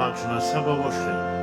paġna 27.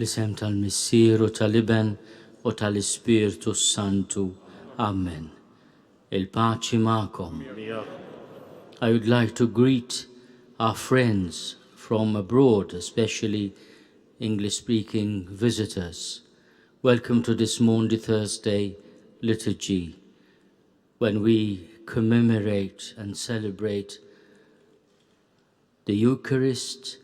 L-isem tal-Missieru tal-Iben u tal-Ispirtu Santu. Amen. Il-paċi ma'kom. I would like to greet our friends from abroad, especially English-speaking visitors. Welcome to this Maundy Thursday liturgy, when we commemorate and celebrate the Eucharist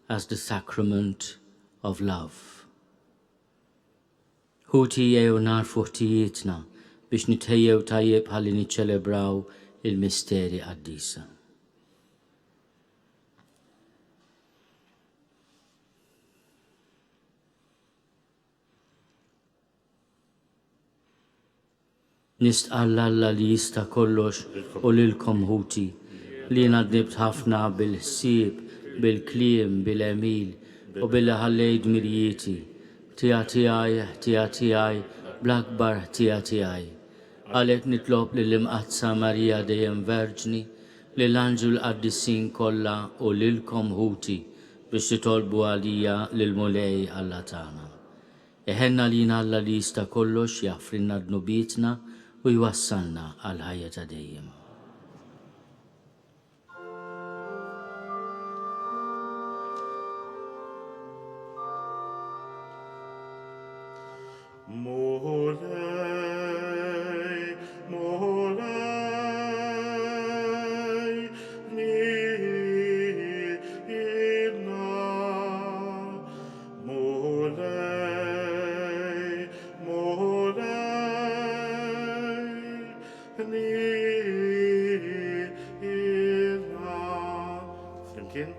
as the sacrament of love. Huti jew nar fuħtijietna biex nitħejjew tajjeb ħalli niċċelebraw il-misteri qaddisa. Nistqalla Alla li jista' kollox u lilkom ħuti li nadnibt ħafna bil-ħsieb, bil-kliem, bil-emil u billi ħallejt mirjieti, tija tiegħi, bl-akbar tija tiegħi. Għalhekk nitlob lill-imqazza Marija dejjem Verġni, lill-anġu l-qaddissin kollha u lilkom ħuti biex titolbu għalija lill-mulej Alla tagħna. Eħenna lina Alla li jista' kollox jaffrinna dnubietna u jwassalna għal ħajja ta' dejjem. Martin.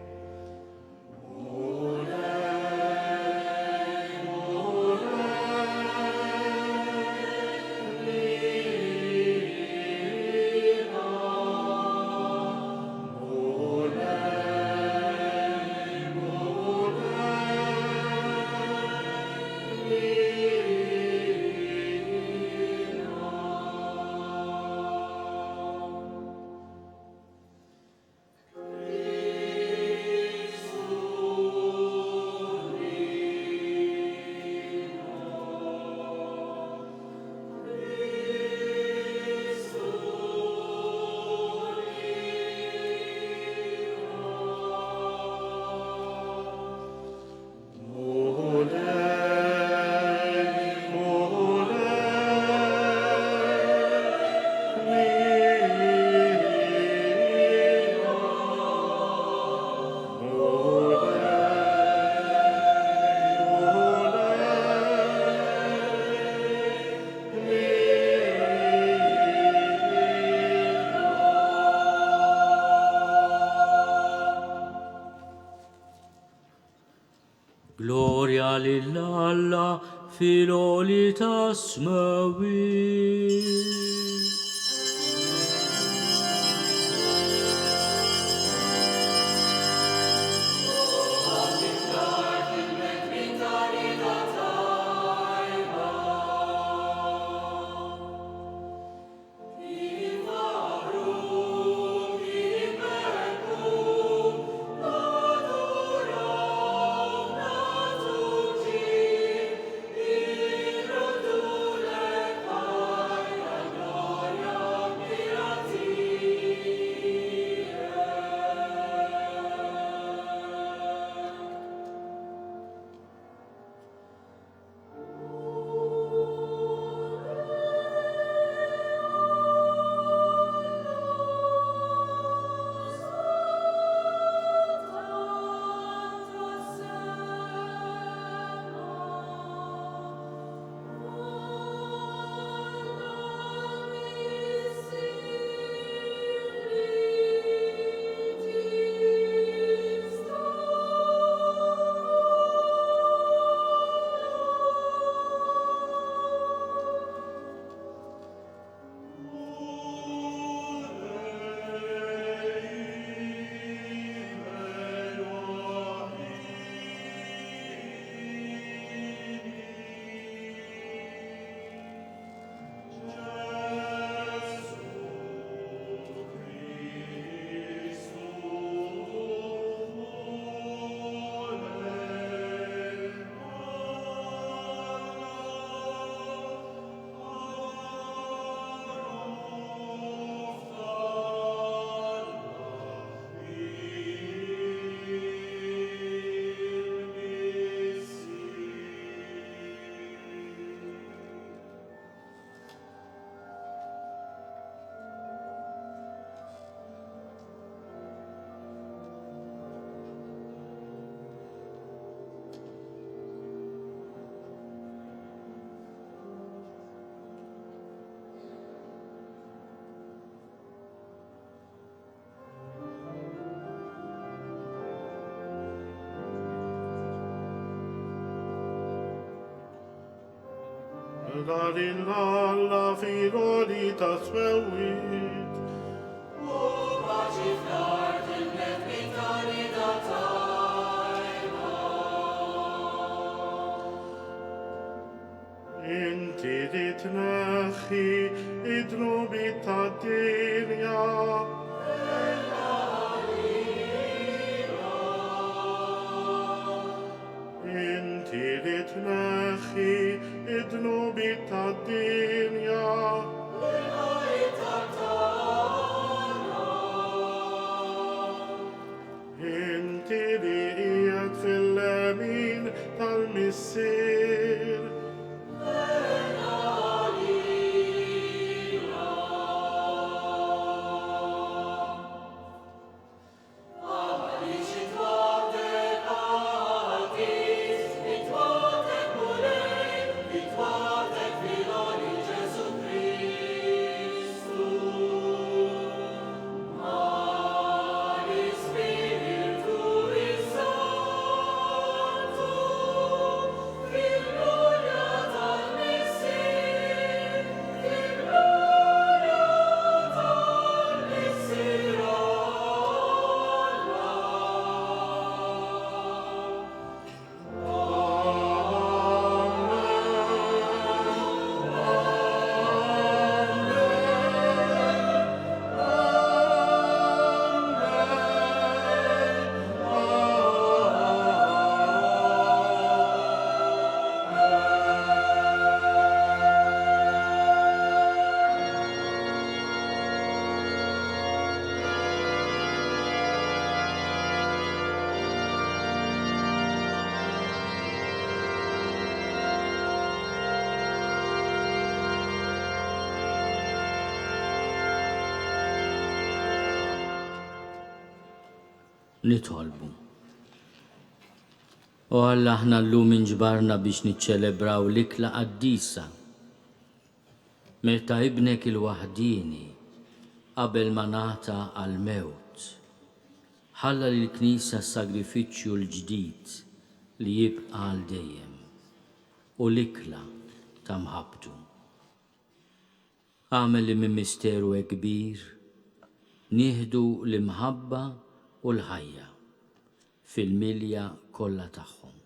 Gloria lillah filoli tasmawi. Galilalla filolitas vevit. O pacif nardem et vitalida taima. Intidit nechi idrubit adilia. Intidit nechi idrubit adilia. Intidi iet filemin tal-missir. Spiritu nitolbu. U Alla aħna llum inġbarna biex niċċelebraw l-ikla qaddisa meta ibnek il-waħdini qabel ma nagħta għal-mewt ħalla lill-Knisja s-sagrifiċċju l-ġdid li jibqa' għal dejjem u l-ikla ta' mħabbtu. Għamel li minn misteru kbir nieħdu l-imħabba u l-ħajja fil-milja kollha tagħhom.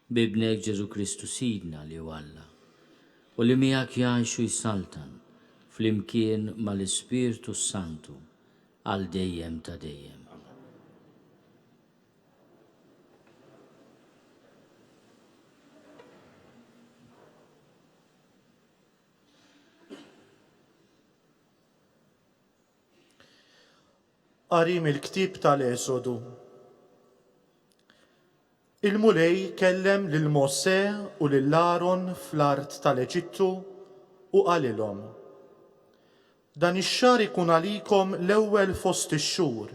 Bibnek Ġesu Kristu Sidna li Alla u li miegħek jgħixu jsaltan flimkien mal-Ispirtu Santu għal dejjem ta' dejjem. Qari mill-Ktieb tal-Esodu. Il-mulej kellem lil Mosè u lil Aaron fl-art tal-Eġittu u qalilhom: Dan ix-xahar ikun għalikom l-ewwel fost ix-xhur,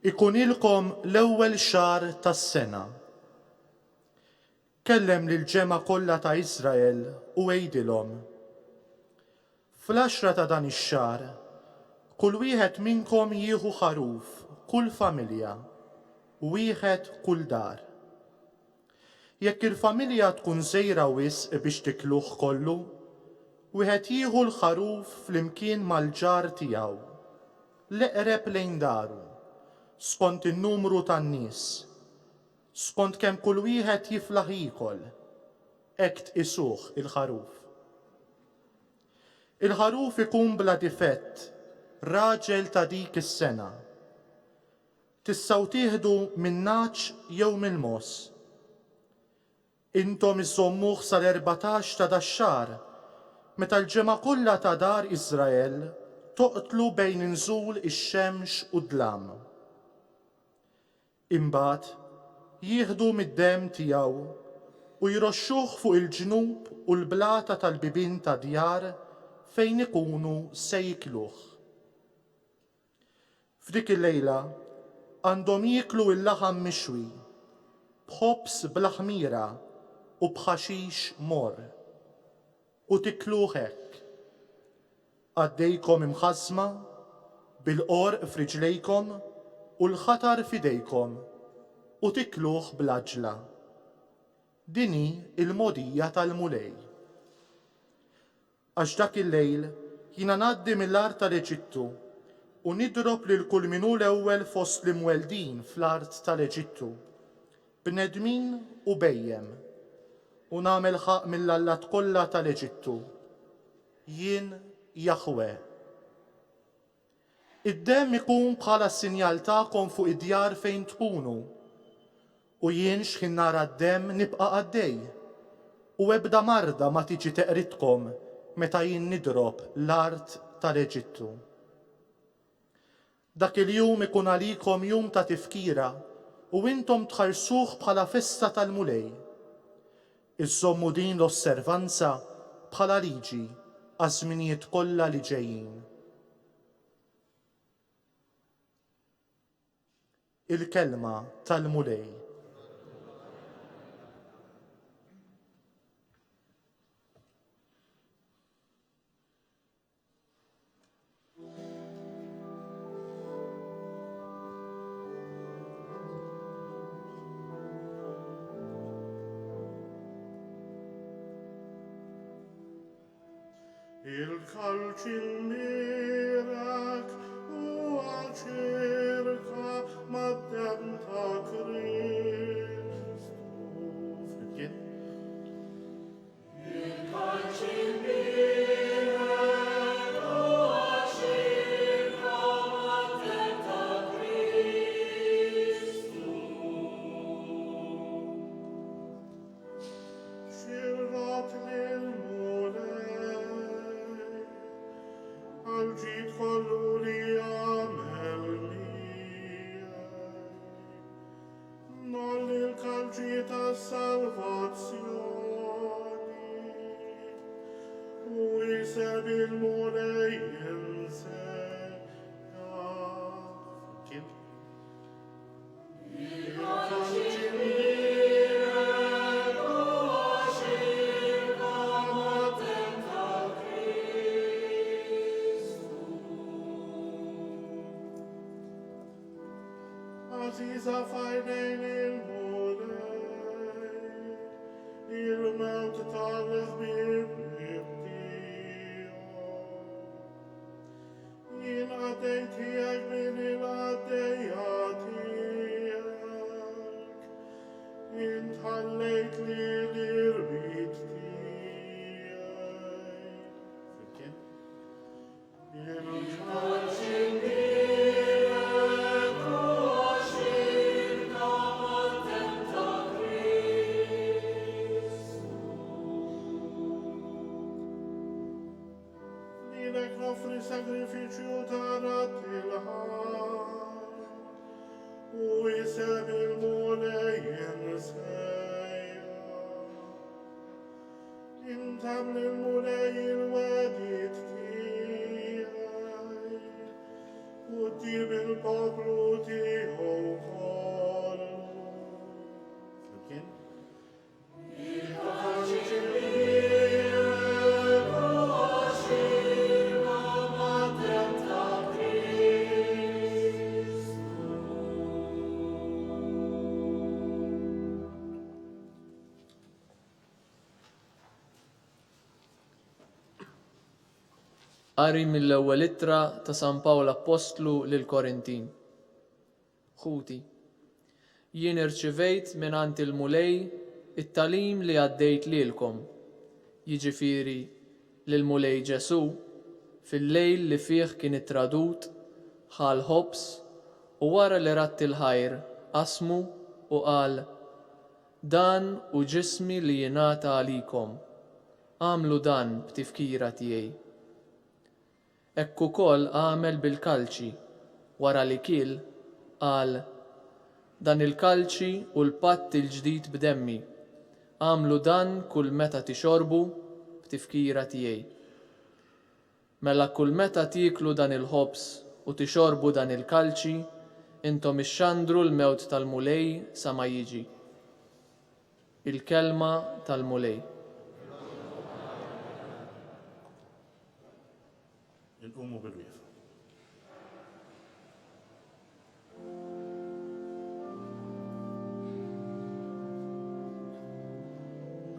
ikun ilkom l-ewwel xahar tas-sena. Kellem lil ġema kollha ta' Iżrael u għejdilhom: Fl-10 ta' dan ix-xahar kull wieħed minnkom jieħu ħaruf, kull familja, wieħed kull dar. Jekk il-familja tkun żgħira wisq biex tikluh kollu, wieħed jieħu l-ħaruf flimkien mal-ġar tiegħu, l-eqreb lejn daru, skont in-numru tan-nies, skont kemm kull wieħed jiflaħ jiekol, hekk tqisuh il-ħaruf. Il-ħaruf ikun bla difett, raġel ta' dik is-sena. Tistgħu tieħdu minn naċ jew mill-mos. Intom iżommuh sal-14 ta' dax-xahar, meta l-ġimgħa kollha ta' dar Iżrael toqtlu bejn inżul ix-xemx u d-dlam. Imbagħad jieħdu mid-demm tiegħu u jroxxuh fuq il-ġnub u l-blata tal-bibien ta' djar fejn ikunu se jikluh. F'dik il-lejla għandhom jieklu l-laħam mixwi, b'ħobs bla ħmira u b'ħaxix mor, u tikluh hekk. Għaddejkom imħażma, bil-qorq f'riġlejkom u l-ħatar f'idejkom, u tikluh bl-aġla. Dini il-mogħdija tal-mulej. Għax dak il-lejl jiena ngħaddi mill-art tal-Eġittu u nidrob lil kull min hu l-ewwel fost l-imweldin fl-art tal-Eġittu, bnedmin u bejjem, u nagħmel ħaq mill-allat kollha tal-Eġittu. Jien Jaħwe. Id-demm ikun bħala sinjal tagħkom fuq id-djar fejn tkunu, u jien x'ħin nara d-demm nibqa' għaddej, u ebda marda ma tiġi teqritkom meta jien nidrob l-art tal-Eġittu. Dak il-jum ikun għalikom jum ta' tifkira u intom tħarsuh bħala festa tal-mulej. Iżommu din l-osservanza bħala liġi għaż-żminijiet kollha li ġejjin. Il-kelma tal-mulej. Il-kalċi mirak u għal-ċirka mad-dem ta' Kristu. Flimkien? Il-kalċi mirak u għal-ċirka mad-dem ta' Kristu. Xirrat għal-ġid kollu li għamelni, nolli l-kalġi ta' salvazzjoni, u jiseb il-mulej jinsegna. عزيزة في عينين المولى الموت تعلق بابنتي إن أتيت هيك من الأدياتيك إن حليت لي لربيتي sacrificio taratelar, uisem il muleien seia, intam lil muleien vedit tiai, utim il poplu tio collu. Again. Qari mill-ewwel ittra ta' San Pawl Apostlu lil Korintin. Ħuti, jien irċivejt mingħand il-mulej it-talim li għaddejt lilkom, jiġifieri lill-mulej Ġesu fil-lejl li fih kien ittradut, ħal ħobs u wara li ratt il-ħajr qasmu u qal: dan u ġismi li jingħata għalikom, għamlu dan b'tifkira tiegħi. Hekk ukoll għamel bil-kalċi wara li kiel qal: dan il-kalċi u l-patt il-ġdid b'demmi, għamlu dan kull meta tixorbu b'tifkira tiegħi. Mela kull meta tieklu dan il-ħobs u tixorbu dan il-kalċi, intom ixxandru l-mewt tal-mulej sa ma jiġi. Il-kelma tal-mulej. نقوم بالوقفة.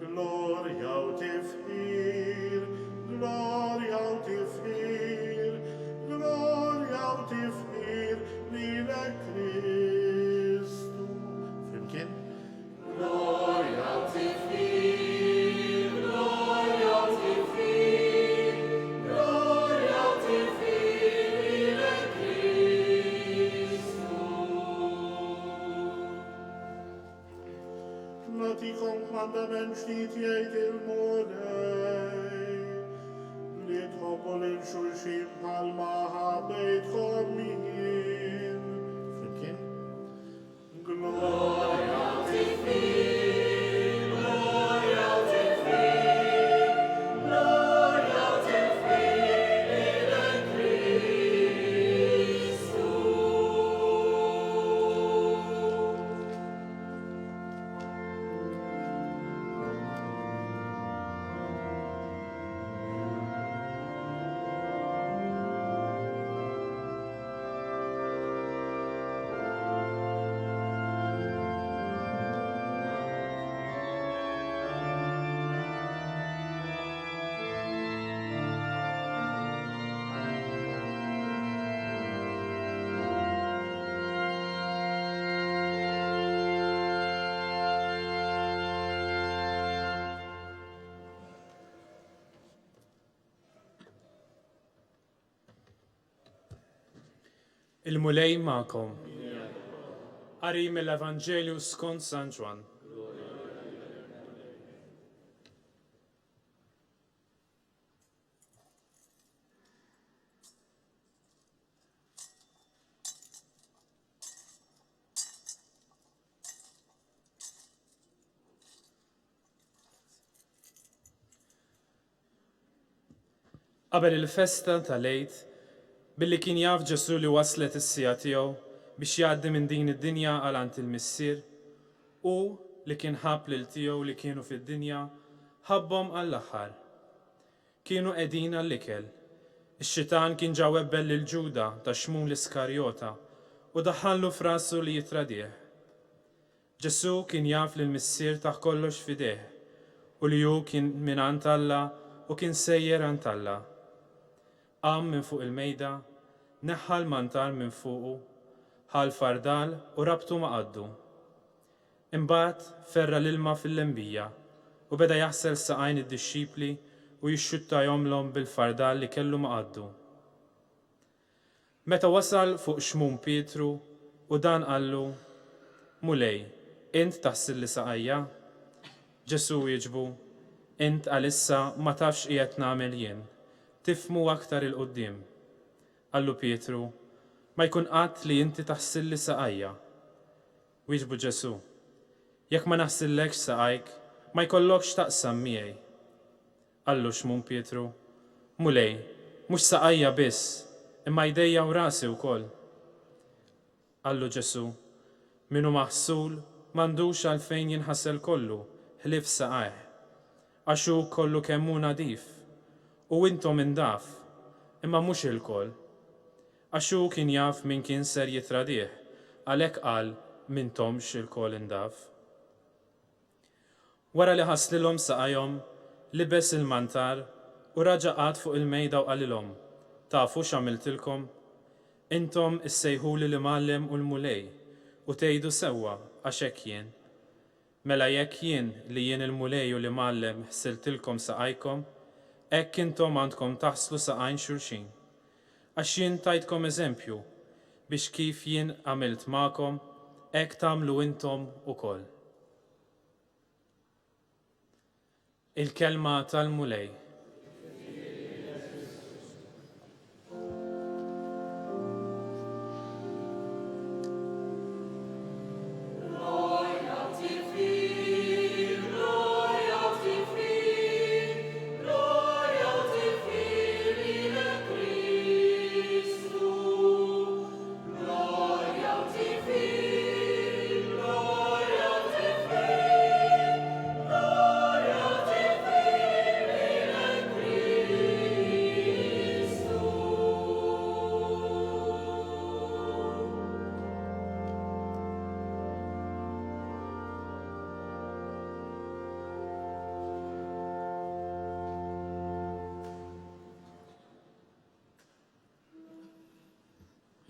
Gloria te fir, gloria te fir, gloria te fir, lila Cristo. فيمكن؟ Gloria te fir, gloria te fir, gloria te fir, lila Cristo. Naticum mandament știți il-mulej, li tħobbol il-xulxin bħalma ħabbejtkom jien. Flimkien? Gloria te fir, gloria te fir, gloria te fir, lila Cristo. Il-mulej ma'kom. Qari mill-Evanġelju skont San Ġwan. Qabel il-festa tal-Għid, billi kien jaf Ġesu li waslet is-sija tiegħu biex jgħaddi minn din id-dinja għal għand il-missier u li kien ħabb lil tiegħu li kienu fid-dinja ħabbhom għall-aħħar. Kienu qegħdin għall-ikel. Ix-xitan kien ġa webbel lil Ġuda ta' Xmul Iskarjota u daħħallu f'rasu li jitradih. Ġesu kien jaf li l-missier taħ kollox fideh u li ju kien minant Alla u kien sejjer għand Alla. Qam minn fuq il-mejda, neħħal mantar minn fuqu, ħal fardal u rabtu ma' qaddu. Imbagħad ferra l-ilma fil-lembija u beda jaħsel saqajn id-dixxipli u jixxuttajhomlhom bil-fardal li kellu ma' qaddu. Meta wasal fuq xmum Pietru u dan qallu, mulej, int taħsil li saqajja? Ġesu jiġbu, int għalissa ma tafx qiegħed nagħmel jien, tifmu aktar il-qudiem. Qallu Pietru, ma jkun qatt li inti taħsil li saqajja. Wieġbu Ġesu, jekk ma naħsillekx saqajk, ma jkollokx taqsam miegħi. Qallu xmum Pietru, mulej, mhux saqajja biss, imma jdejja u rasi wkoll. Qallu Ġesu, minu maħsul m'għandux għalfejn jinħassel kollu ħlief saqajh, għax hu kollu kemm hu nadif, u intom indaf, imma mhux il-koll. Għax hu kien jaf min kien ser jitradih, għalhekk qal m'intomx il-koll indaf. Wara li ħaslilhom saqajhom, libes il-mantar u raġa' qgħad fuq il-mejda u qalilhom, tafu x'għamiltilkom? Intom issejħuli l-imgħallem u l-mulej u tgħidu sewwa għax hekk jien. Mela jekk jien li jien il-mulej u l-imgħallem ħsiltilkom saqajkom, hekk intom għandkom taħslu saqajn xulxin. Għax jien tajtkom eżempju biex kif jien għamilt magħkom, hekk tagħmlu intom ukoll. Il-kelma tal-mulej.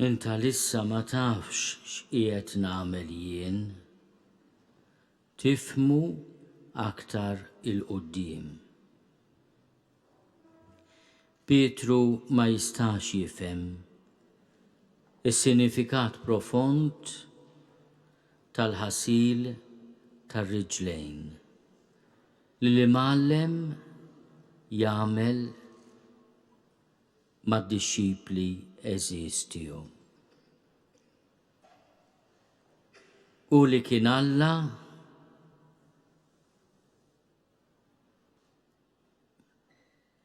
Inta lissa ma tafx x'qiegħed nagħmel jien, tifhmu aktar il-qudiem. Pietru ma jistax jifhem is-sinifikat profond tal-ħasil tar-riġlejn li l-imgħallem jagħmel mad-dixxipli eżistiju. U li kien Alla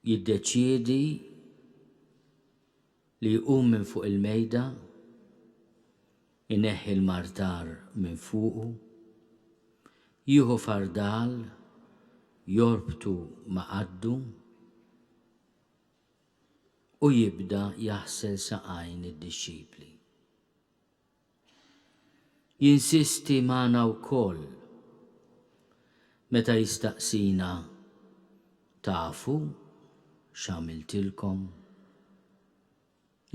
jiddeċiedi li jqum minn fuq il-mejda, ineħħi l-martar minn fuqu, jieħu fardal, jorbtu ma' qaddu, u jibda jaħsel saqajn id-dixxipli. Jinsisti magħna wkoll meta jistaqsina, tafu x'għamiltilkom?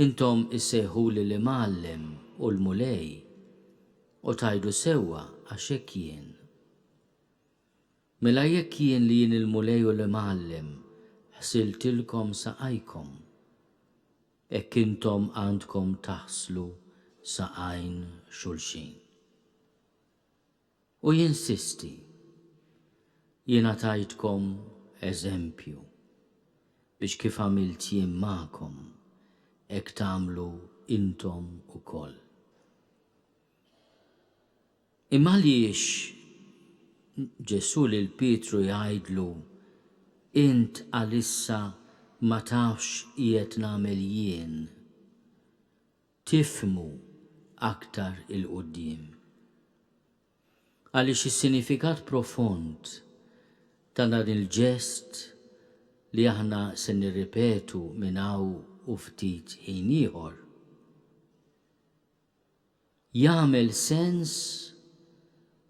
Intom issejħuli l-imgħallem u l-mulej u tajdu sewwa għax hekk jien. Mela jekk jien li jien il-mulej u l-imgħallem ħsiltilkom saqajkom, hekk intom għandkom taħslu saqajn xulxin. U jinsisti, jiena tajtkom eżempju biex kif għamilt jien magħkom, hekk tagħmlu intom ukoll. Imma għaliex Ġesu lil Pietru jgħidlu, int għalissa ma tafx qiegħed nagħmel jien, tifhmu aktar il-qudiem. Għaliex is-sinifikat profond ta' dan il-ġest li aħna se nirripetu minn hawn u ftit ħin ieħor jagħmel sens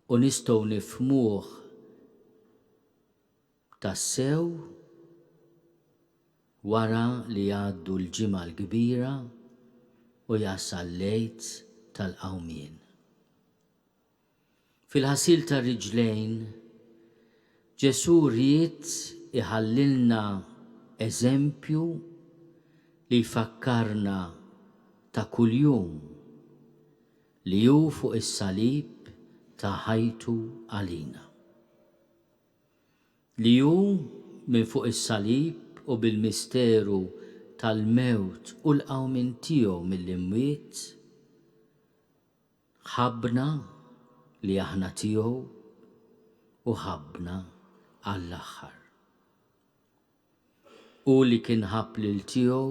u nistgħu nifhmuh tassew wara li jgħaddu l-ġimgħa l-kbira u jasal lejt tal-qawmien. Fil-ħasil tar-riġlejn, Ġesu ried iħallilna eżempju li jfakkarna ta' kuljum li hu fuq is-salib ta' ħajtu għalina. Li hu minn fuq is-salib u bil-misteru tal-mewt u l-qawmin tiegħu mill-imwiet ħabbna li aħna tiegħu u ħabbna għall-aħħar. U li kien ħabb lil tiegħu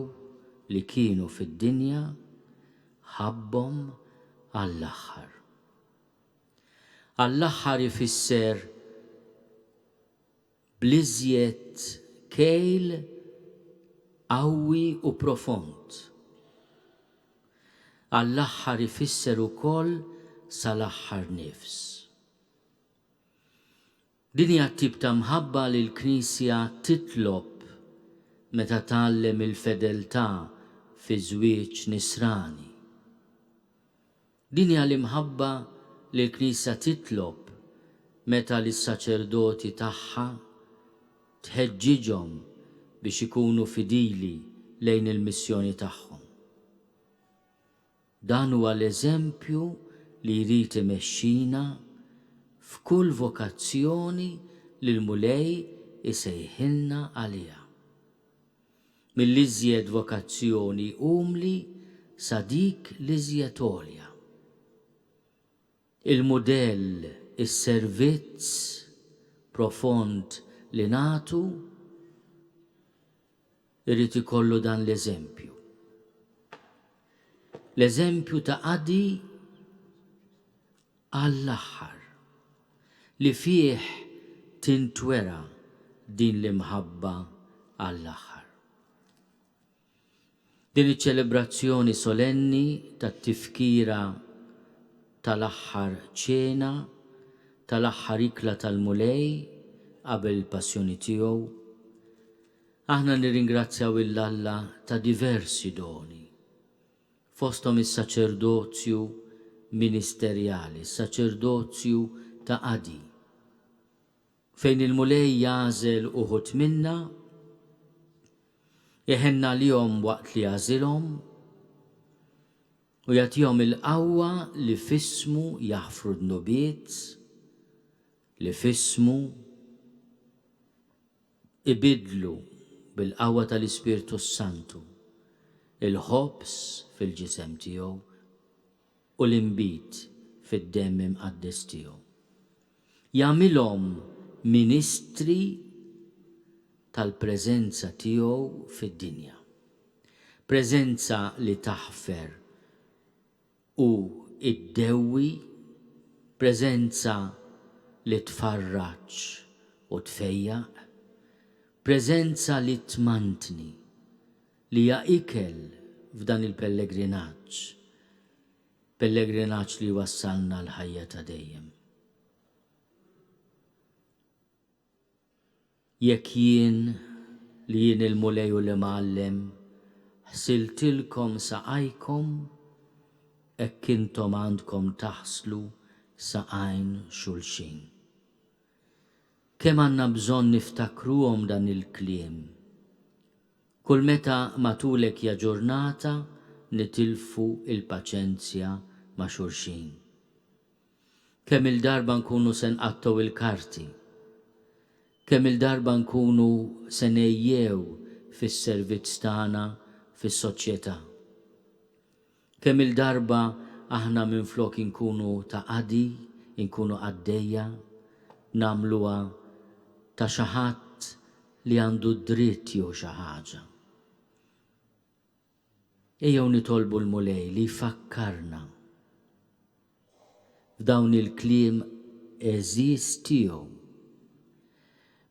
li kienu fid-dinja ħabbhom għall-aħħar. Għall-aħħar ifisser bliżjed kejl qawwi u profond. Għall-aħħar ifisser ukoll sal-aħħar nifs. Din hija tip ta' mħabba li l-Knisja titlob meta tgħallem il-fedeltà fi żwieġ nisrani. Din hija l-imħabba li l-Knisja titlob meta lis-saċerdoti tagħha tħeġġiġhom biex ikunu fidili lejn il-missjoni tagħhom. Dan huwa l-eżempju li jrid imexxina f'kull vokazzjoni li l-mulej isejħilna għaliha. Mill-iżjed vokazzjoni umli sa dik l-iżjed għolja. Il-mudell, is-servizz profond li nagħtu irid ikollu dan l-eżempju. L-eżempju ta' qadi għall-aħħar li fih tintwera din l-imħabba għall-aħħar. Din iċ-ċelebrazzjoni solenni tat-tifkira tal-aħħar ċena, tal-aħħar ikla tal-mulej qabel il-passjoni tiegħu, aħna nirringrazzjaw il-Alla ta' diversi doni, fosthom is-saċerdozju ministerjali, is-saċerdozju ta' qadi, fejn il-mulej jażel uħud minna, jeħenna lihom waqt li jażilhom u jagħtihom il-qawwa li f'ismu jaħfru d-nubiet, li f'ismu ibidlu bil-qawwa tal-Ispirtu Santu il-ħobs fil-ġisem tiegħu u l-inbit fid-demm imqaddes tiegħu. Jagħmilhom ministri tal-preżenza tiegħu fid-dinja. Preżenza li taħfer u iddewwi, preżenza li tfarraġġ u tfejjaq, preżenza li tmantni, li hija ikel f'dan il-pellegrinaġġ, pellegrinaġġ li wassalna l-ħajja ta' dejjem. Jekk jien li jien il-mulej u l-imgħallem ħsiltilkom saqajkom, hekk intom għandkom taħslu saqajn xulxin. Kemm għandna bżonn niftakruhom dan il-kliem. Kull meta matulek ja ġurnata nitilfu il-paċenzja ma' xulxin. Kemm il-darba nkunu se nqattgħu il-karti. Kemm il-darba nkunu se ngħejjew fis-servizz tagħna fis-soċjetà. Kemm il-darba aħna minflok inkunu ta' qadi, inkunu għaddejja, nagħmluha ta' xi ħadd li għandu dritt jew xi ħaġa. Ejjew nitolbu l-mulej li jfakkarna f'dawn il-kliem eżiż tiegħu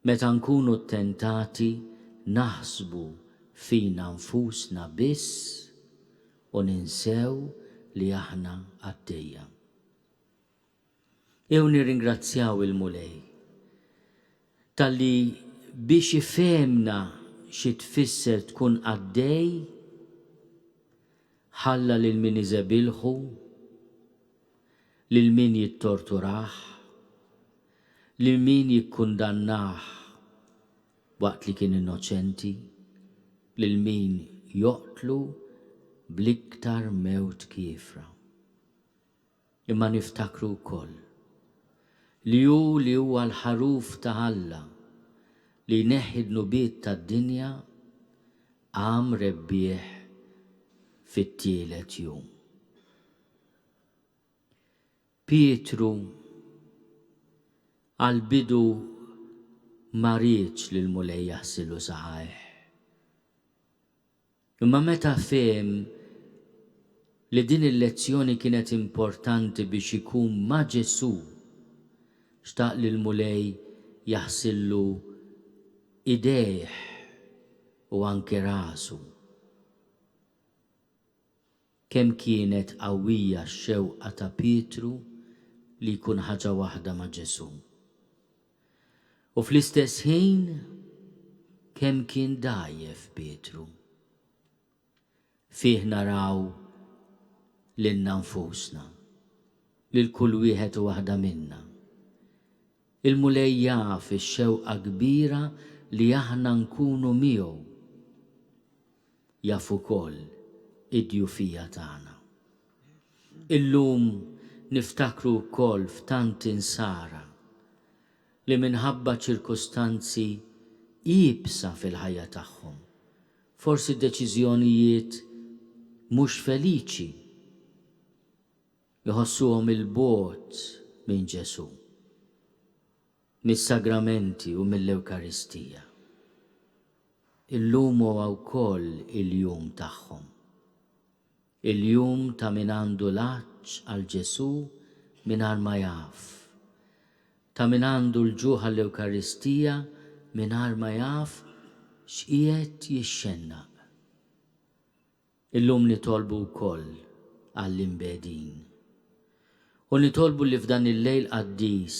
meta nkunu ttentati naħsbu fina nfusna biss u ninsew li aħna għaddejja. Ew nirringrazzjaw il-mulej tal-li biex ifemna xi tfisser tkun għaddej ħalla lil min iżebilħu, lil min jittorturaħ, lil min jikkundannaħ waqt li kien innoċenti, lil min joqtlu bl-iktar mewt kiefra. Imma niftakru wkoll li huwa l-ħaruf ta' Alla li jneħħi d-nubiet tad-dinja għam rebbieħ fit-tielet jum. Pietru għal-bidu ma rridx li l-mulej jaħsilu saħħaħ. Imma meta fehem li din il-lezzjoni kienet importanti biex ikun ma' Ġesu, xtaq li l-mulej jaħsillu idejh u anke rasu. Kemm kienet qawwija x-xewqa ta' Pietru li jkun ħaġa waħda ma' Ġesu. U fl-istess ħin kemm kien dajjef Pietru. Fih naraw lilna nfusna, lil kull wieħed u waħda minna. Il-mulej jaf ix-xewqa kbira li aħna nkunu miegħu. Jaf ukoll id-djufija tagħna. Illum niftakru wkoll f'tant insara li minħabba ċirkostanzi iebsa fil-ħajja tagħhom, forsi deċiżjonijiet mhux feliċi, jħossuhom il-bogħod minn Ġesu, mis-sagramenti u mill-Ewkaristija. Illum huwa wkoll il-jum tagħhom. Il-jum ta' min għandu l-għaġġ għal Ġesu mingħajr ma jaf, ta' min għandu l-ġuħ għall-Ewkaristija mingħajr ma jaf x'qiegħed jixxennaq. Illum nitolbu wkoll għall-imbedin. U nitolbu li f'dan il-lejl qaddis,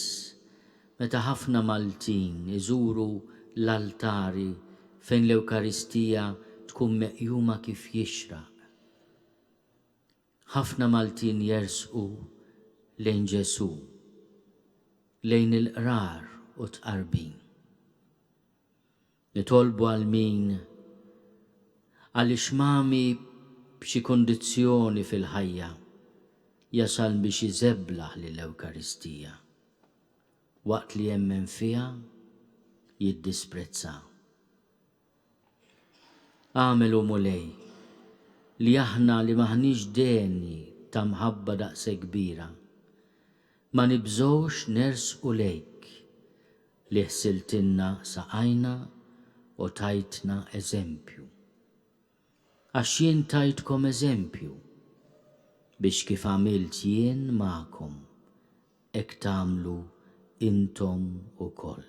meta ħafna Maltin iżuru l-altari fejn l-Ewkaristija tkun meqjuma kif jixraq. Ħafna Maltin jersqu lejn Ġesu, lejn il-qrar u tqarbin. Nitolbu għal min għaliex mami b'xi kondizzjoni fil-ħajja jasal biex iżebblaħ lill-Ewkaristija. Waqt li jemmen fiha jiddisprezza. Għamelu mulej li aħna li maħniex deni ta' mħabba daqse kbira, ma nibżgħux nersqu lejk li ħsiltilna saqajna u tajtna eżempju. Għax jien tajtkom eżempju biex kif għamilt jien magħkom hekk tagħmlu intom ukoll.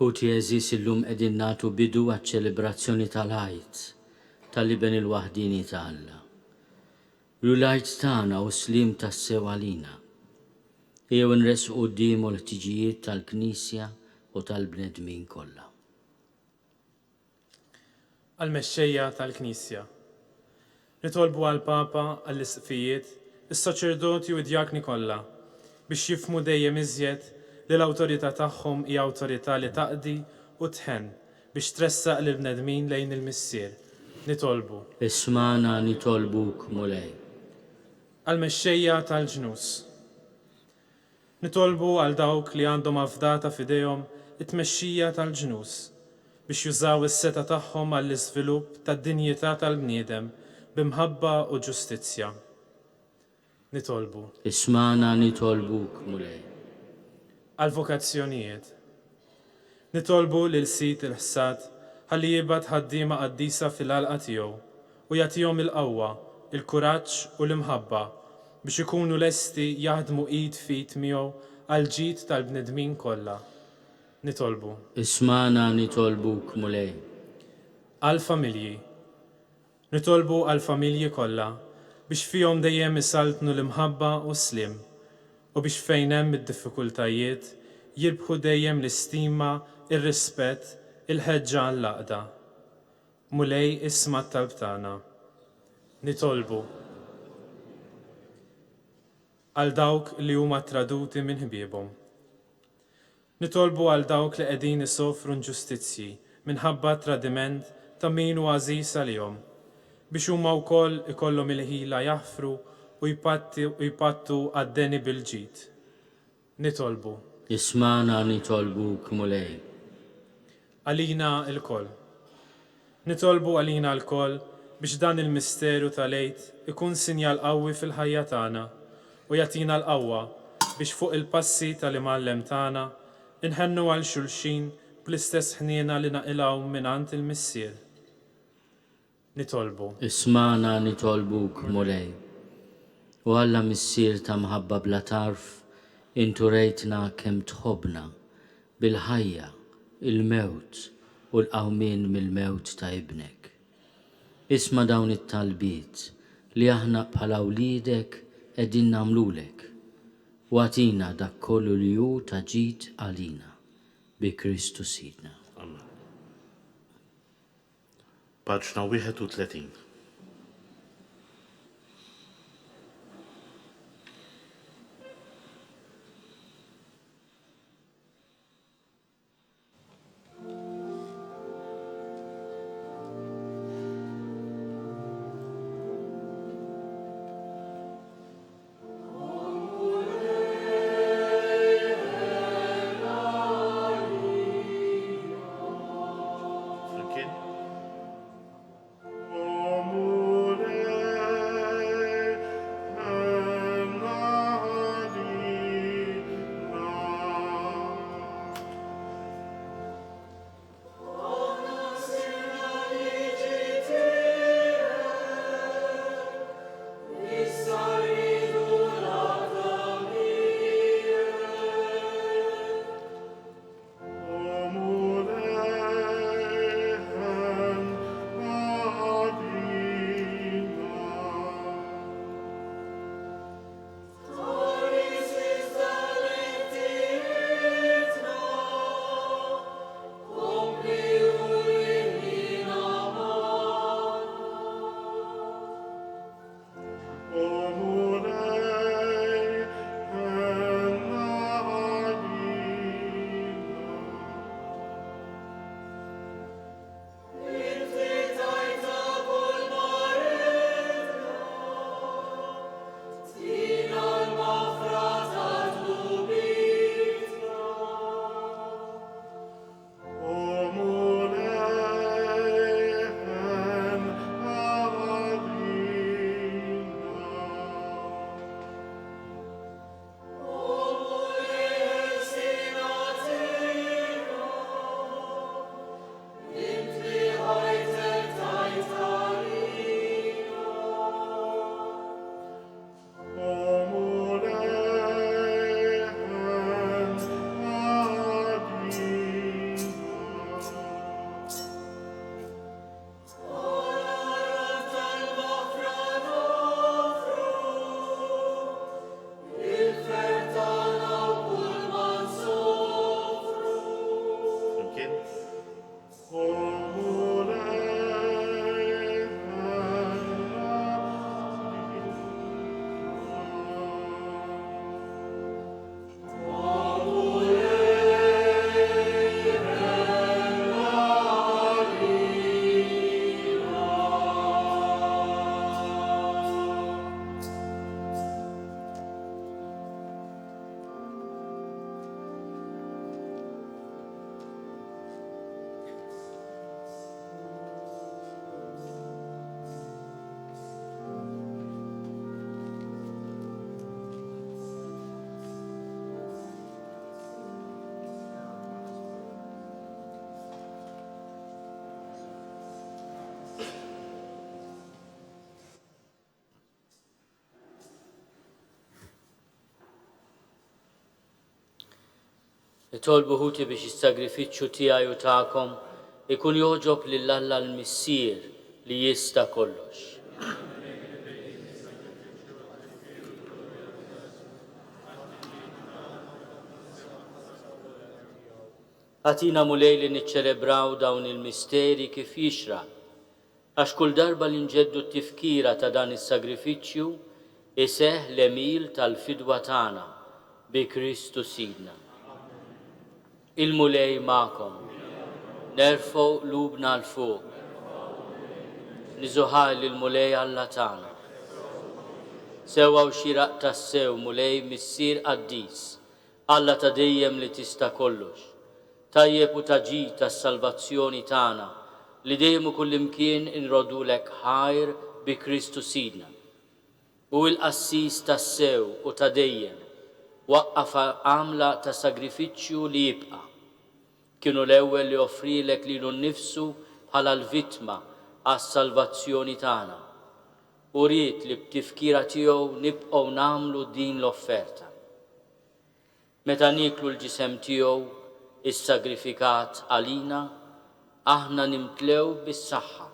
Huti eżis illum edin natu bidu għaċ-ċelebrazzjoni tal-ħajt tal-liben il-wahdini ta' Alla. L-lajt tagħna u slim tas-sew għalina. Jew nresqu qudiemu l-ħtiġijiet tal-Knisja u tal-bnedmin kollha. Għal-mexxejja tal-Knisja. Nitolbu għal-Papa, għall-isqfijiet, is-saċerdoti u d-djakni kollha biex jifhmu dejjem iżjed li l-awtorità tagħhom hija awtorità li taqdi u tħenn biex tressaq lil bnedmin lejn il-missier. Nitolbu. Ismana nitolbuk mulej. Għal-mexxejja tal-ġnus. Nitolbu għal dawk li għandhom avdata f'idejhom it-tmexxija tal-ġnus biex jużaw is-seta tagħhom għall-iżvilupp tad-dinjità tal-bniedem b'imħabba u ġustizzja. Nitolbu. Ismana nitolbuk mulej. Għal-vokazzjonijiet. Nitolbu lil sit il-ħsad ħalli jibgħat ħaddiema qaddisa fil-għalqa tiegħu u jagħtihom il-qawwa, il-kuraġġ u l-imħabba biex ikunu lesti jaħdmu id fit miegħu għal ġid tal-bnedmin kollha. Nitolbu. Ismana nitolbuk mulej. Għal-familji. Nitolbu għal-familji kollha biex fihom dejjem isaltnu l-imħabba u s-slim u biex fejn hemm id-diffikultajiet jirbħu dejjem l-istima, ir-rispett, il-ħeġġa għall-għaqda. Mulej isma' t-talb tagħna. Nitolbu. Għal dawk li huma traduti minn ħbiebhom. Nitolbu għal dawk li qegħdin isofru inġustizzji minħabba tradiment ta' min huwa għażiż għalihom biex huma wkoll ikollhom il-ħila jaħfru u jpattu għad-deni bil-ġid. Nitolbu. Ismana nitolbuk mulej. Għalina il-koll. Nitolbu għalina l-koll biex dan il-misteru tal-għid ikun sinjal qawwi fil-ħajja tagħna u jagħtina l-qawwa biex fuq il-passi tal-imgħallem tagħna inħennu għal xulxin bl-istess ħniena li naqilgħu mingħand il-missier. Nitolbu. Ismana nitolbuk mulej. U Alla missier ta' mħabba bla tarf, intu rejtna kemm tħobbna bil-ħajja, il-mewt u l-qawmin mill-mewt ta' ibnek. Isma' dawn it-talbiet li aħna bħala wliedek qegħdin nagħmlulek u għatina dak kollu li hu ta' ġid għalina bi Kristu Sidna. Paġna 31. O Nitolbu ħuti biex is-sagrifiċċju tiegħi u tagħkom ikun joġob lill-Alla l-Missier li jista' kollox. Għatina mulej li niċċelebraw dawn il-misteri kif jixra, għax kull darba li nġeddu t-tifkira ta' dan is-sagrifiċċju iseħ l-emil tal-fidwa tagħna bi Kristu Sidna. Il-mulej ma'kom, nerfgħu lubna l-fuq, niżuħaj l-mulej Alla tagħna. Sewwa u xiraq tas-sew mulej missier qaddis, Alla ta' dejjem li tista' kollox. Tajjeb u taġi tas-salvazzjoni tagħna li dejjem u kullimkien inrodulek ħajr bi Kristu Sidna. U l-qassis tas-sew u ta' dejjem waqqaf għamla ta' sagrifiċċju li jibqa'. Kienu l-ewwel li offrilek lilu nnifsu bħala l-vittma għas-salvazzjoni tagħna. U ried li b'tifkira tiegħu nibqgħu nagħmlu din l-offerta. Meta niklu l-ġisem tiegħu is-sagrifikat għalina, aħna nimtlew bis-saħħa.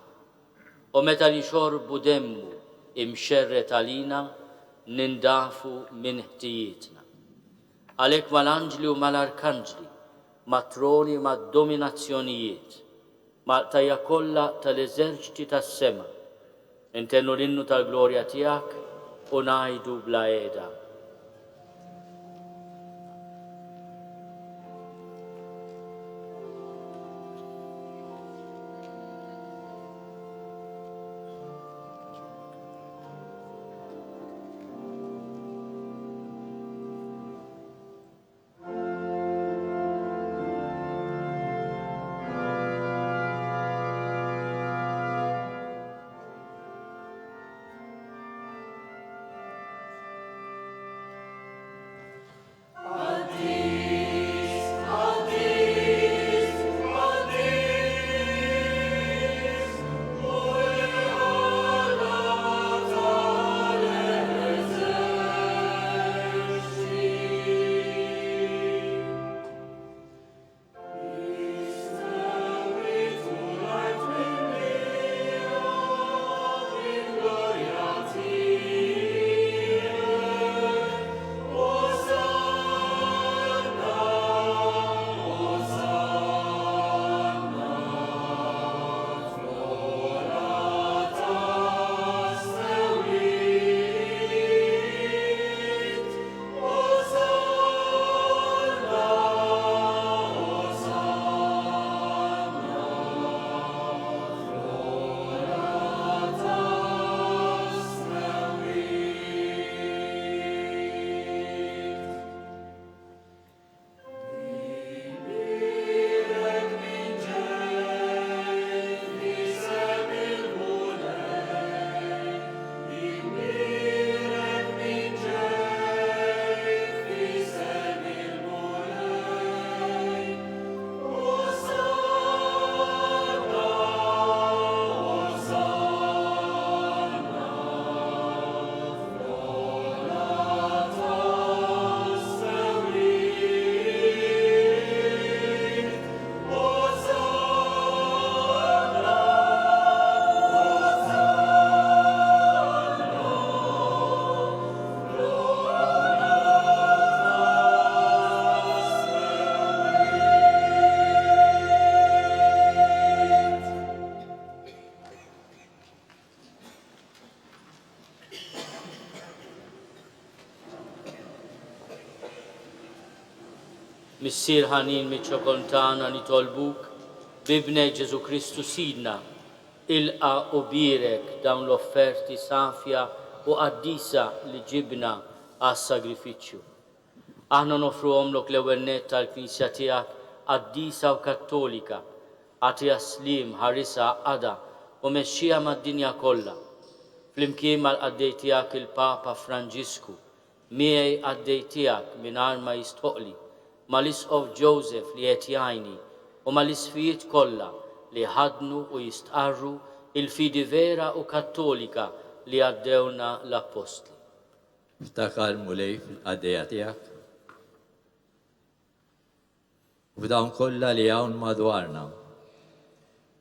U meta nixorbu demmu imxerret għalina, nindafu minn ħtijietna. Għalhekk mal-anġli u mal-arkanġli, matroni mad-dominazzjonijiet, mal-tajja kollha tal-eżerċiti tas-sema, intennu l-innu tal-glorja tiegħek u ngħidu bla qiegħda. Missier ħanin miċ-ċokoltana nitolbuk bibnej Ġesu Kristu Sidna, ilqa u birek dawn l-offerti safja u qaddisa li ġibna għas-sagrifiċċju. Aħna nofruhom lok l-ewwel nett tal-Knisja tiegħek qaddisa u kattolika, għatija slim ħarisa għada u mexxija mad-dinja kollha. Flimkien mal-qaddej tiegħek il-Papa Franġisku, miegħi qaddej tiegħek mingħajr ma jistoqli, mal-Isqof Joseph li qed jgħinni u mal-isfijiet kollha li ħadnu u jistqarru il-fidi vera u kattolika li għaddewna l-Apostli. Ftakar mulej fil-qaddejja tiegħek. f'dawn kollha li hawn madwarna.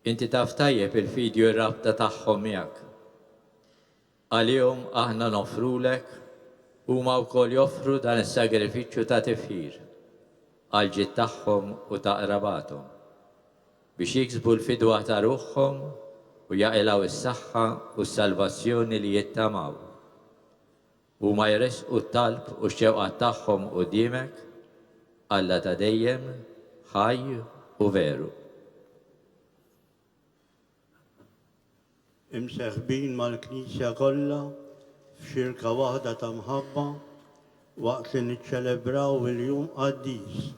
Inti taf tajjeb il-fidju r-rabta tagħhom miegħek. Għalihom aħna nofrulek huma wkoll joffru dan is-sagrifiċċju ta' tifħir għal ġid tagħhom u ta' qrabathom biex jiksbu l-fidwa ta' ruħhom u jaqilgħu is-saħħa u s-salvazzjoni li jittamaw. Huma jresqu t-talb u x-xewqat tagħhom quddiemek Alla ta' dejjem ħaj u veru. Imseħbin mal-Knisja kollha f'xirka waħda ta' mħabba waqt li niċċelebraw il-jum qaddis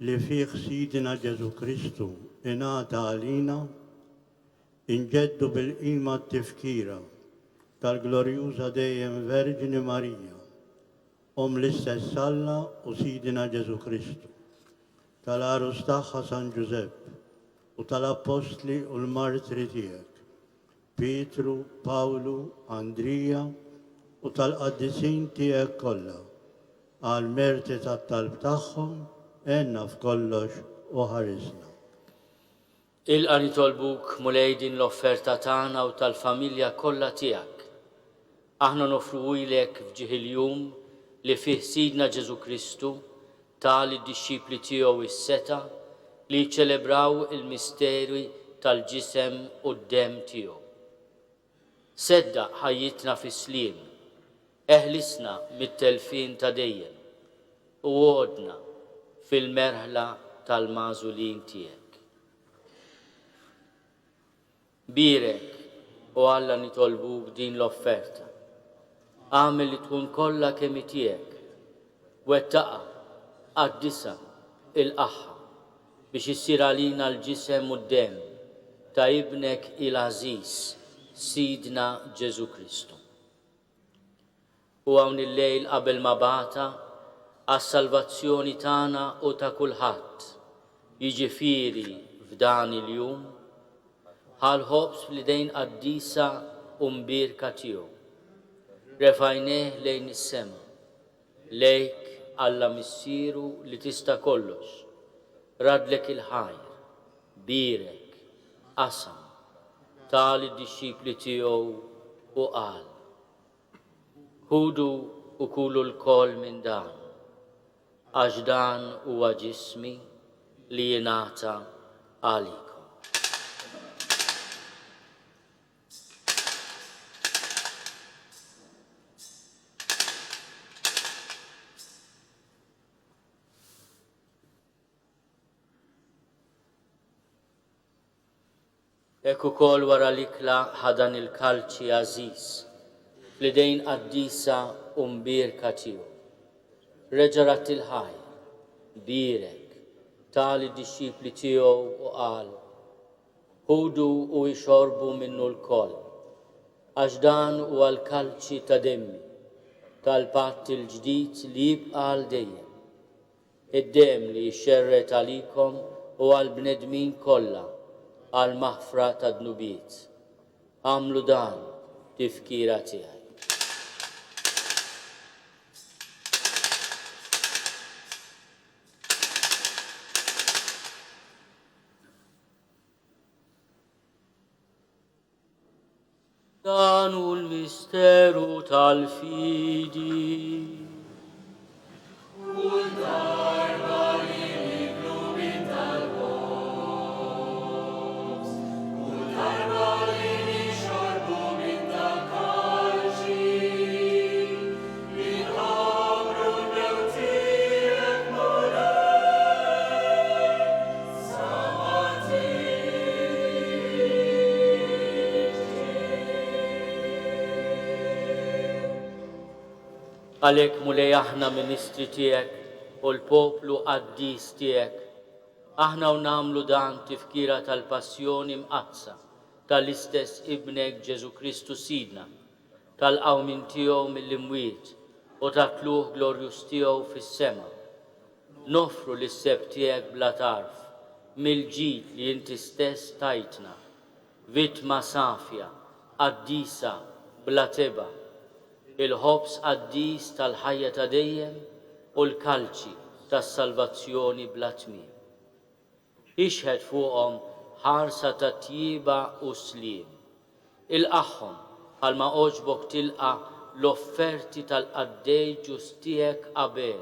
li fih Sidina Ġesu Kristu ingħata għalina inġeddu bil-qima t-tifkira tal-glorjuża dejjem Verġini Marija, l-istess Alla u Sidina Ġesu Kristu, tal-arus tagħha San Ġusepp u tal-Apostli u l-Martri tiegħek, Pietru, Pawlu, Andrija u tal-qaddisin tiegħek kollha, għal merti tat-talb tagħhom għenna f'kollox u ħarisna. Ilqa nitolbuk mulej din l-offerta tagħna u tal-familja kollha tiegħek. Aħna nofru ilek f'ġieħ il-jum li fih Sidna Ġesu Kristu tal id-dixxipli tiegħu is-seta li jċelebraw il-misteri tal-ġisem u d-dem tiegħu. Sedda ħajjitna fis-sliem, eħlisna mit-telfin ta' dejjem u għodna fil-merħla tal-mażulin tiegħek. Birek u Alla nitolbuk din l-offerta. Għamel li tkun kollha kemm tiegħek, wettaqa, qaddisha, il-qaħħa biex issir għalina l-ġisem u d-dem ta' ibnek il-Aziz, Sidna Ġesu Kristu. U hawn il-lejl qabel ma bata għas-salvazzjoni tagħna u ta' kulħadd, jiġifieri f'dan il-jum ħalħobs fl-idejn qaddisa u mbirka tiegħu. Refajneh lejn is-sema, lejk Alla missieru li tista' kollox, radlek il-ħajr, birek, qasam, tal id-dixxipli tiegħu u qal. Ħudu u kulu l-koll minn dan, għax dan huwa ġismi li jingħata għalikom. Ekku kol wara l-ikla ħadan il-kalċi Aziz, fl-idejn qaddisa u mbirka tiegħu. Reġarat il-ħaj, birek, tal id-dixxipli tiegħu u qal, ħudu u jxorbu minnu l-koll, għax dan huwa l-kalċi ta' demmi, tal-patt il-ġdid li jibqa' għal dejjem. Id-dem li jxerret għalikom u għal-bnedmin kollha għal maħfra ta' dnubiet. Għamlu dan tifkira tiegħi. Dan hu l-misteru tal-fidi. Għalek mulej aħna ministri tiegħek u l-poplu qaddis tiegħek, aħna u namlu dan tifkira tal-passjoni mqazza tal-istess ibnek Ġesu Kristu Sidna, tal-qawmin tiegħu mill-imwiet u tat-tluħ glorjus tiegħu fis-sema. Nofru l-seb tiegħek bla tarf mill-ġid li inti stess tajtna, vittma safja, qaddisa, bla teba, il-ħobs qaddis tal-ħajja ta' dejjem u l-kalċi tas-salvazzjoni bla tmiem. ixħed fuqhom ħarsa ta' tjiba u slim. Il-qaħħom bħalma oġbok tilqa l-offerti tal-qaddej ġustijek Abel,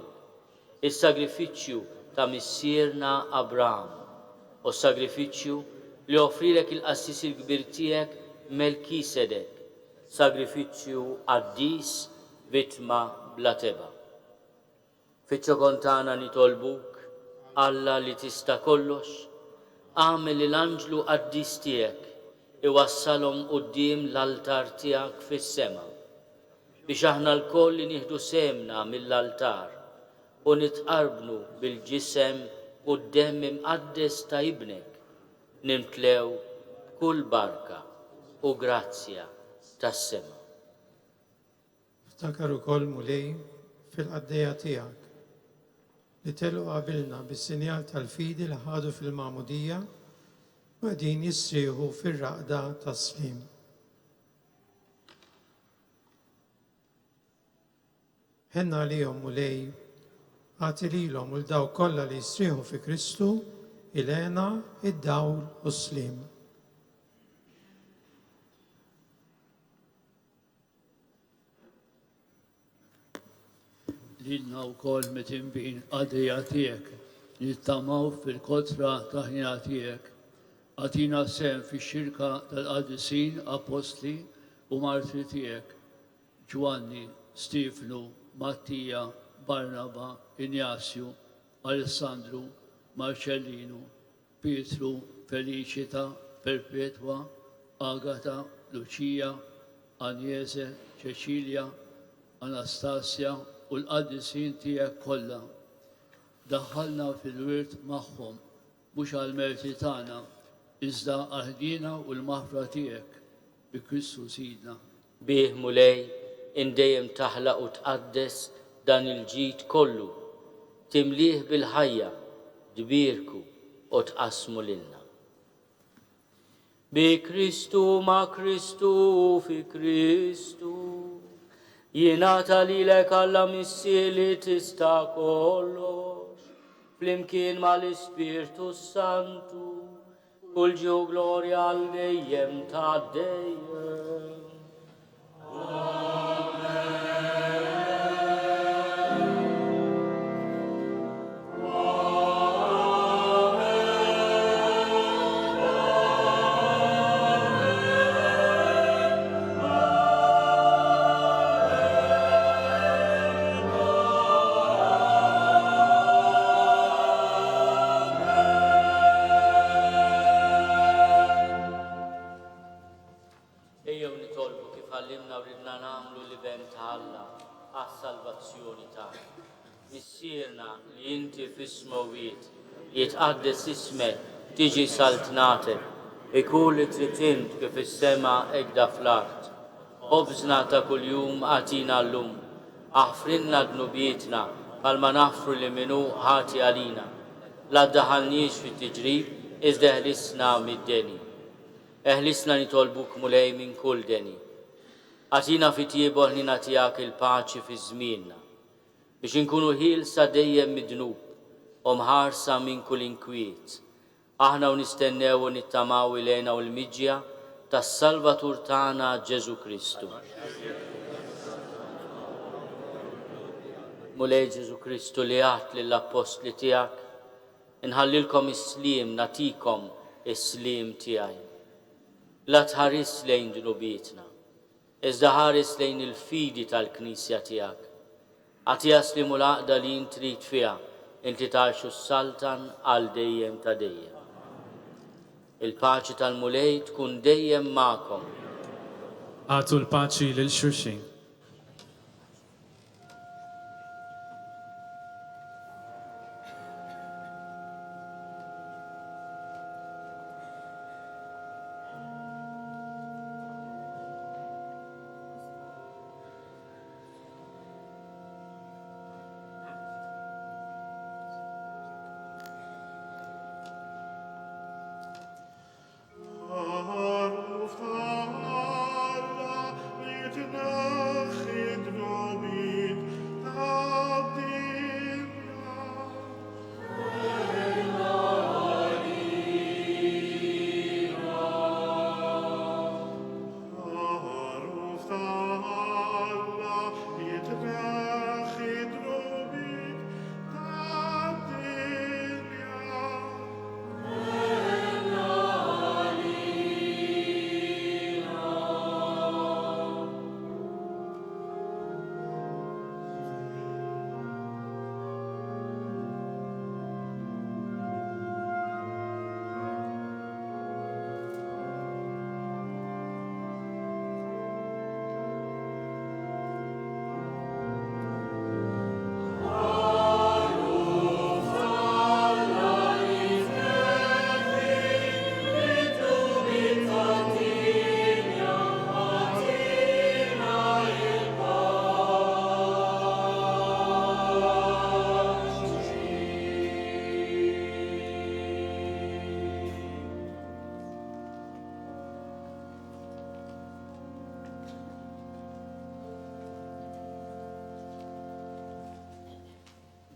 il-sagrifiċċju ta' missierna Abraham, u sagrifiċċju li offrilek il-qassis il-kbir tiegħek Melkisedek, sagrifiċċju qaddis vittma bla teba. Fiċ-ċokontana nitolbuk, Alla li tista' kollox, għamel l-anġlu qaddis tiegħek iwassalhom quddiem l-altar tiegħek fis-sema biex aħna lkoll li nieħdu semna mill-altar u nitqarbnu bil-ġisem u d-demm imqaddes ta' ibnek nimtlew kull barka u grazzja tas-sema. Ftakar ukoll mulej fil-qaddejja tiegħek li telqu qabilna bis-sinjal tal-fidi li ħadu fil-Magħmudija u qegħdin jissrieħu fir-raqda tas-slim. Ħenna għalihom mulej għati lilhom u l-daw kollha li jissrieħu fi Kristu il-għena, id-dawl u s-slim. Lilna u kol metimbin għadija tijek, nittamaw fil-kotra taħnina tijek, għatina sem fi xirka tal-qadisin, apostli u martri tijek, Giovanni, Stifnu, Mattija, Barnaba, Ignazju, Alessandru, Marcellinu, Pietru, Felicita, Perpetua, Agata, Lucia, Agnese, Cecilia, Anastasia, u l-qaddisin tiegħek kollha. Daħħalna fil-wirt magħhom, mhux għall-merti tagħna, iżda għaħdina u l-maħfra tiegħek bi Kristu Sidna. Bih mulej indejjem taħlaq u tqaddes dan il-ġid kollu, timlih bil-ħajja, dbirku u tqasmu lilna. Bi Kristu ma' Kristu fi Kristu, jingħata lilek Alla missier li tista' kollox, flimkien mal-Ispirtu Santu, kull ġew glorja għal dejjem ta' dejjem. Ejjew nitolbu kif għallimna u ridna nagħmlu l-ibem ta' Alla għas-salvazzjoni tagħna. Missierna li inti f'ismowiet jitqaddes ismek tiġi saltnatek, ikun li trid int kif is-sema hekk fl-art. Ħobżna ta' kuljum għatina llum, aħfrinna dnubietna bħalma naħfru li minnu ħati għalina. La ddaħħalniex fit-tiġrib iżda eħlisna mid-deni. Eħlisna nitolbuk mulej minn kull deni. Għatina fit-tiebu ħnina tiegħek il-paċi fi żmienna biex inkunu ħielsa dejjem mid-dnub u mħarsa minn kull inkwiet. Aħna u nistennew u nittamaw ilejna u l-miġja tas-Salvatur tagħna Ġesu Kristu. Mulej Ġesu Kristu li għat lill-apostli tiegħek, inħallilkom is-slim natikom is-slim tiegħi. La tħares lejn dnubietna, iżda ħares lejn il-fidi tal-Knisja tiegħek. Għatija slimu l-għaqda li intrid fiha, inti tgħixu s-saltan għal dejjem ta' dejjem. Il-paċi tal-mulej tkun dejjem magħkom. Għatu l-paċi lil xulxin. Talla Yitrachid Rubik Tadinya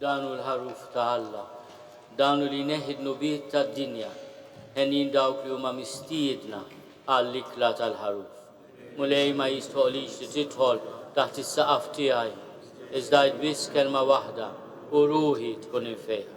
danu l-ħaruf ta' Alla, danu li neħid nubiet ta' dinja, ħenin dawk li huma mistiedna għall-ikla tal-ħaruf. Mulej ma jistħolix li tidħol taħt is-saqaf tiegħi, iżda biss kelma waħda u ruħi tkun infejħa.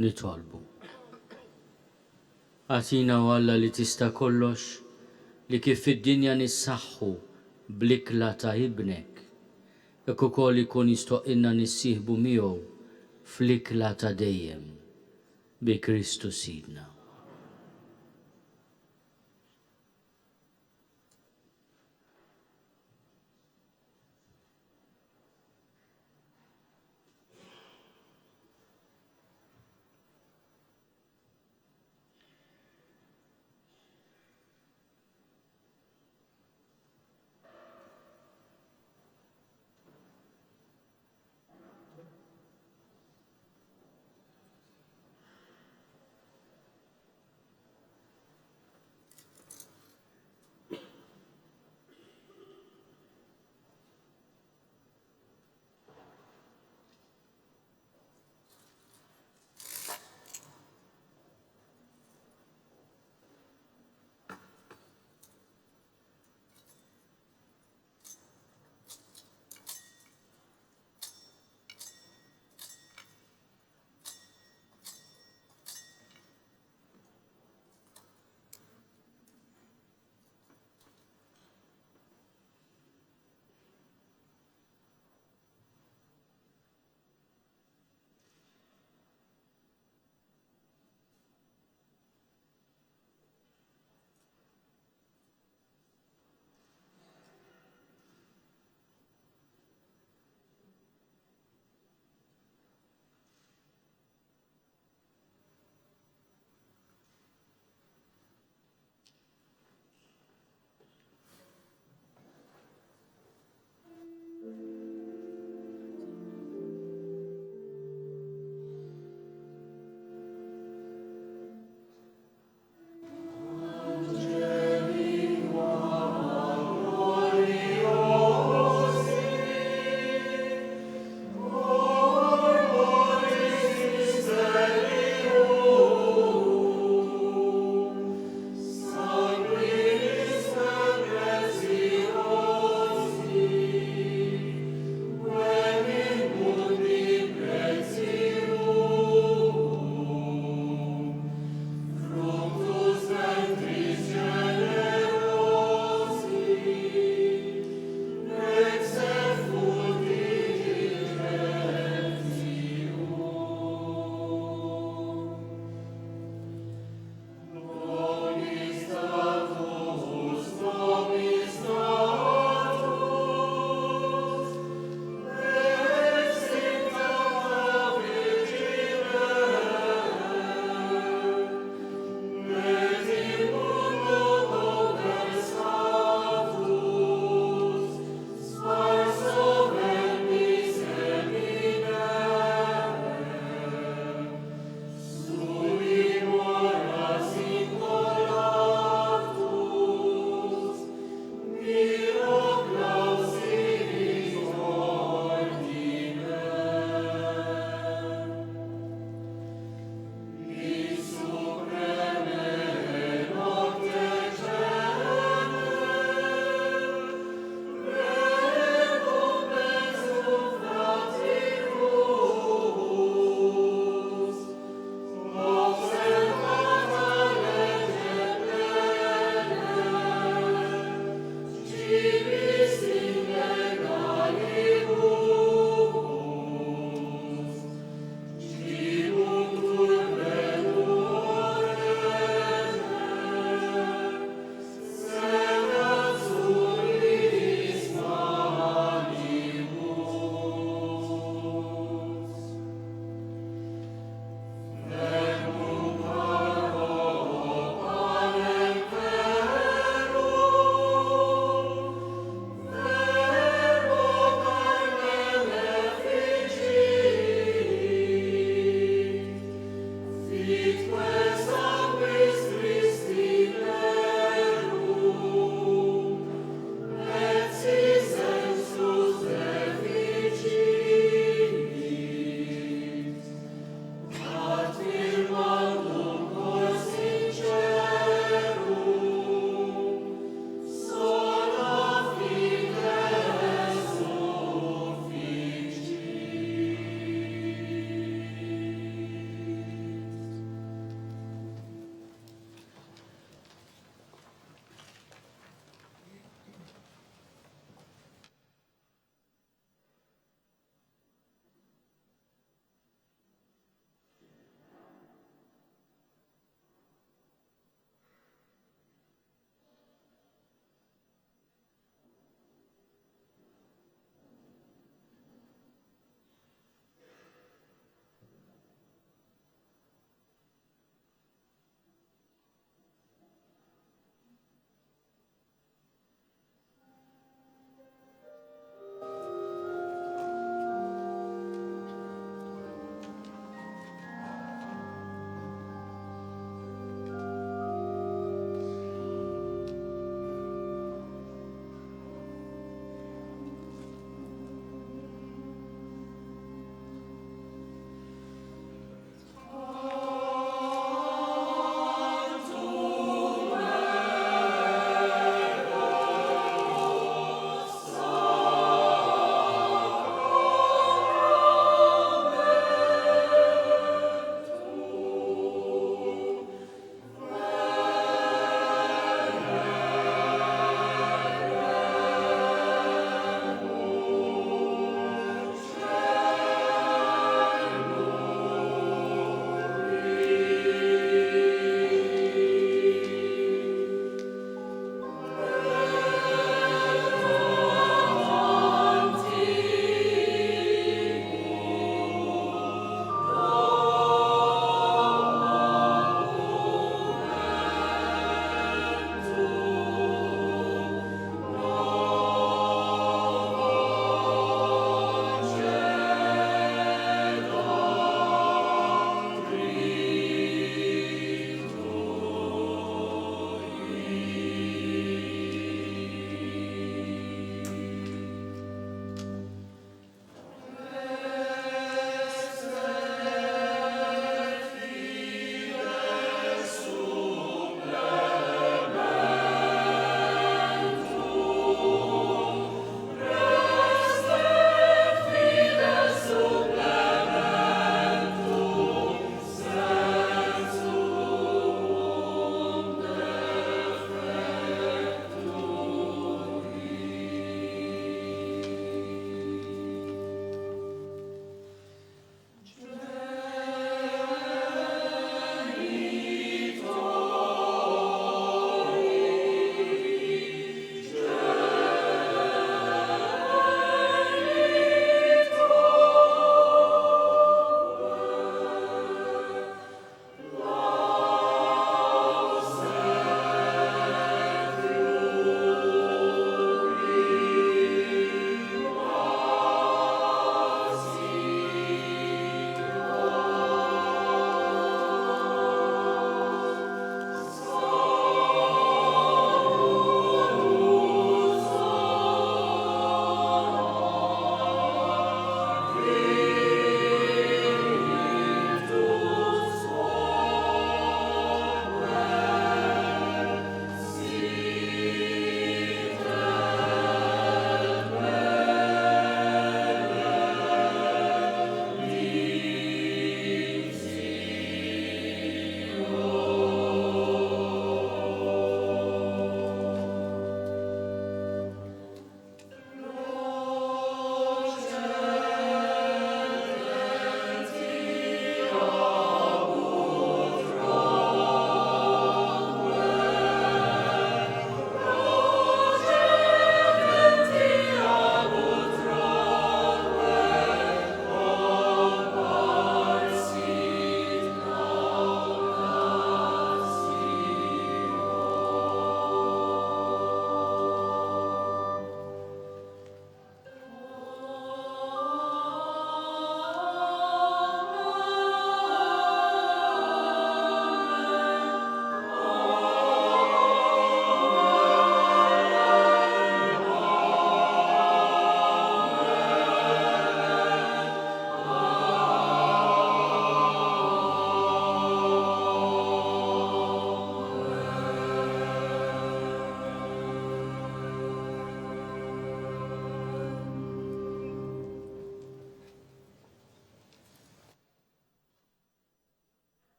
nitolbu. Atina u Alla li tista' kollox li kif fid-dinja nissaħħu bl-ikla ta' ibnek, jekk ukoll ikun jistoqilna nissieħbu miegħu fl-ikla ta' dejjem bi Kristu Sidna.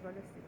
kolonisti.